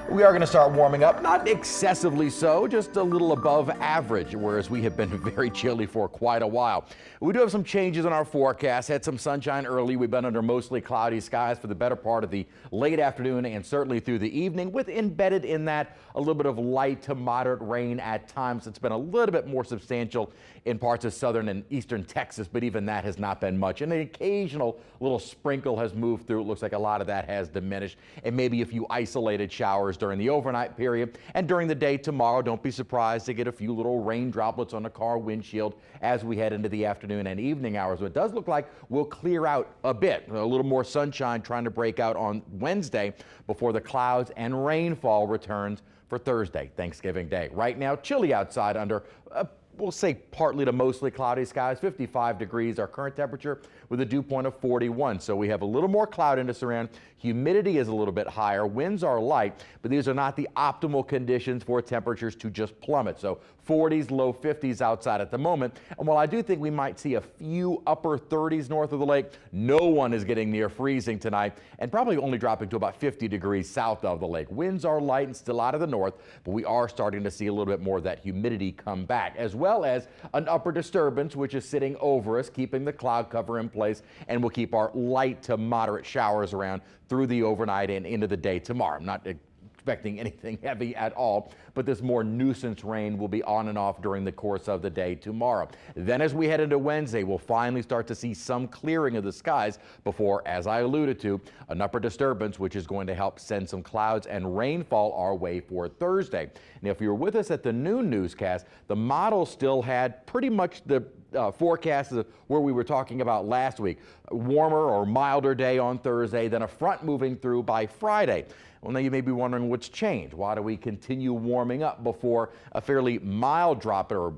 We are going to start warming up, not excessively so, just a little above average, whereas we have been very chilly for quite a while. We do have some changes in our forecast. Had some sunshine early. We've been under mostly cloudy skies for the better part of the late afternoon and certainly through the evening, with embedded in that a little bit of light to moderate rain at times. It's been a little bit more substantial in parts of southern and eastern Texas, but even that has not been much. And an occasional little sprinkle has moved through. It looks like a lot of that has diminished, and maybe a few isolated showers during the overnight period. And during the day tomorrow, don't be surprised to get a few little rain droplets on the car windshield as we head into the afternoon and evening hours. But it does look like we'll clear out a bit, a little more sunshine trying to break out on Wednesday before the clouds and rainfall returns for Thursday, Thanksgiving Day. Right now, chilly outside under we'll say partly to mostly cloudy skies, 55 degrees, our current temperature with a dew point of 41. So we have a little more cloudiness around. Humidity is a little bit higher. Winds are light, but these are not the optimal conditions for temperatures to just plummet. So 40s, low 50s outside at the moment. And while I do think we might see a few upper 30s north of the lake, no one is getting near freezing tonight, and probably only dropping to about 50 degrees south of the lake. Winds are light and still out of the north, but we are starting to see a little bit more of that humidity come back, as well as an upper disturbance which is sitting over us, keeping the cloud cover in place, and will keep our light to moderate showers around through the overnight and into the day tomorrow. I'm not expecting anything heavy at all, but this more nuisance rain will be on and off during the course of the day tomorrow. Then as we head into Wednesday, we'll finally start to see some clearing of the skies before, as I alluded to, an upper disturbance which is going to help send some clouds and rainfall our way for Thursday. Now, if you were with us at the noon newscast, the model still had pretty much the forecast of where we were talking about last week. A warmer or milder day on Thursday, then a front moving through by Friday. Well, now you may be wondering what's changed. Why do we continue warming up before a fairly mild drop or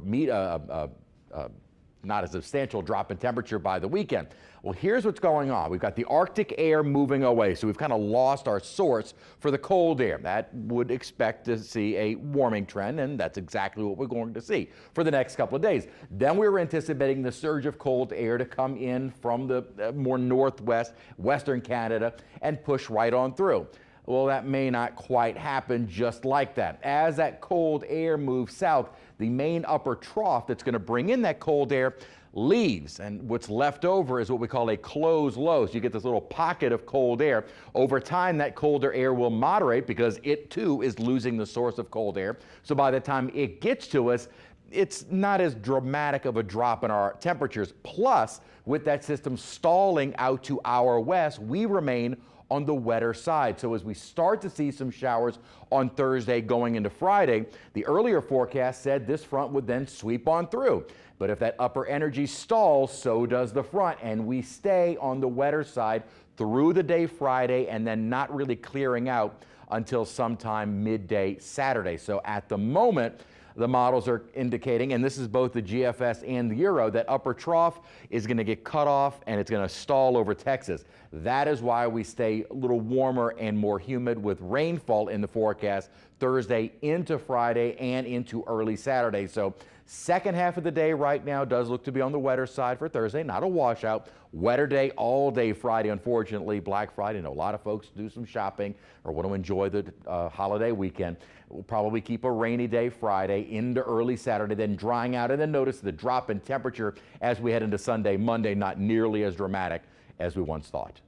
not a substantial drop in temperature by the weekend? Well, here's what's going on. We've got the Arctic air moving away, so we've kind of lost our source for the cold air. That would expect to see a warming trend, and that's exactly what we're going to see for the next couple of days. Then we were anticipating the surge of cold air to come in from the more northwest, western Canada, and push right on through. Well, that may not quite happen just like that. As that cold air moves south, the main upper trough that's going to bring in that cold air leaves, and what's left over is what we call a closed low. So you get this little pocket of cold air. Over time, that colder air will moderate because it too is losing the source of cold air. So by the time it gets to us, it's not as dramatic of a drop in our temperatures. Plus, with that system stalling out to our west, we remain on the wetter side. So as we start to see some showers on Thursday going into Friday, the earlier forecast said this front would then sweep on through. But if that upper energy stalls, so does the front, and we stay on the wetter side through the day Friday and then not really clearing out until sometime midday Saturday. So at the moment, the models are indicating, and this is both the GFS and the Euro, that upper trough is going to get cut off and it's going to stall over Texas. That is why we stay a little warmer and more humid with rainfall in the forecast Thursday into Friday and into early Saturday. So second half of the day right now does look to be on the wetter side for Thursday, not a washout. Wetter day all day Friday, unfortunately. Black Friday, I know a lot of folks do some shopping or want to enjoy the holiday weekend. We'll probably keep a rainy day Friday into early Saturday, then drying out, and then notice the drop in temperature as we head into Sunday, Monday, not nearly as dramatic as we once thought.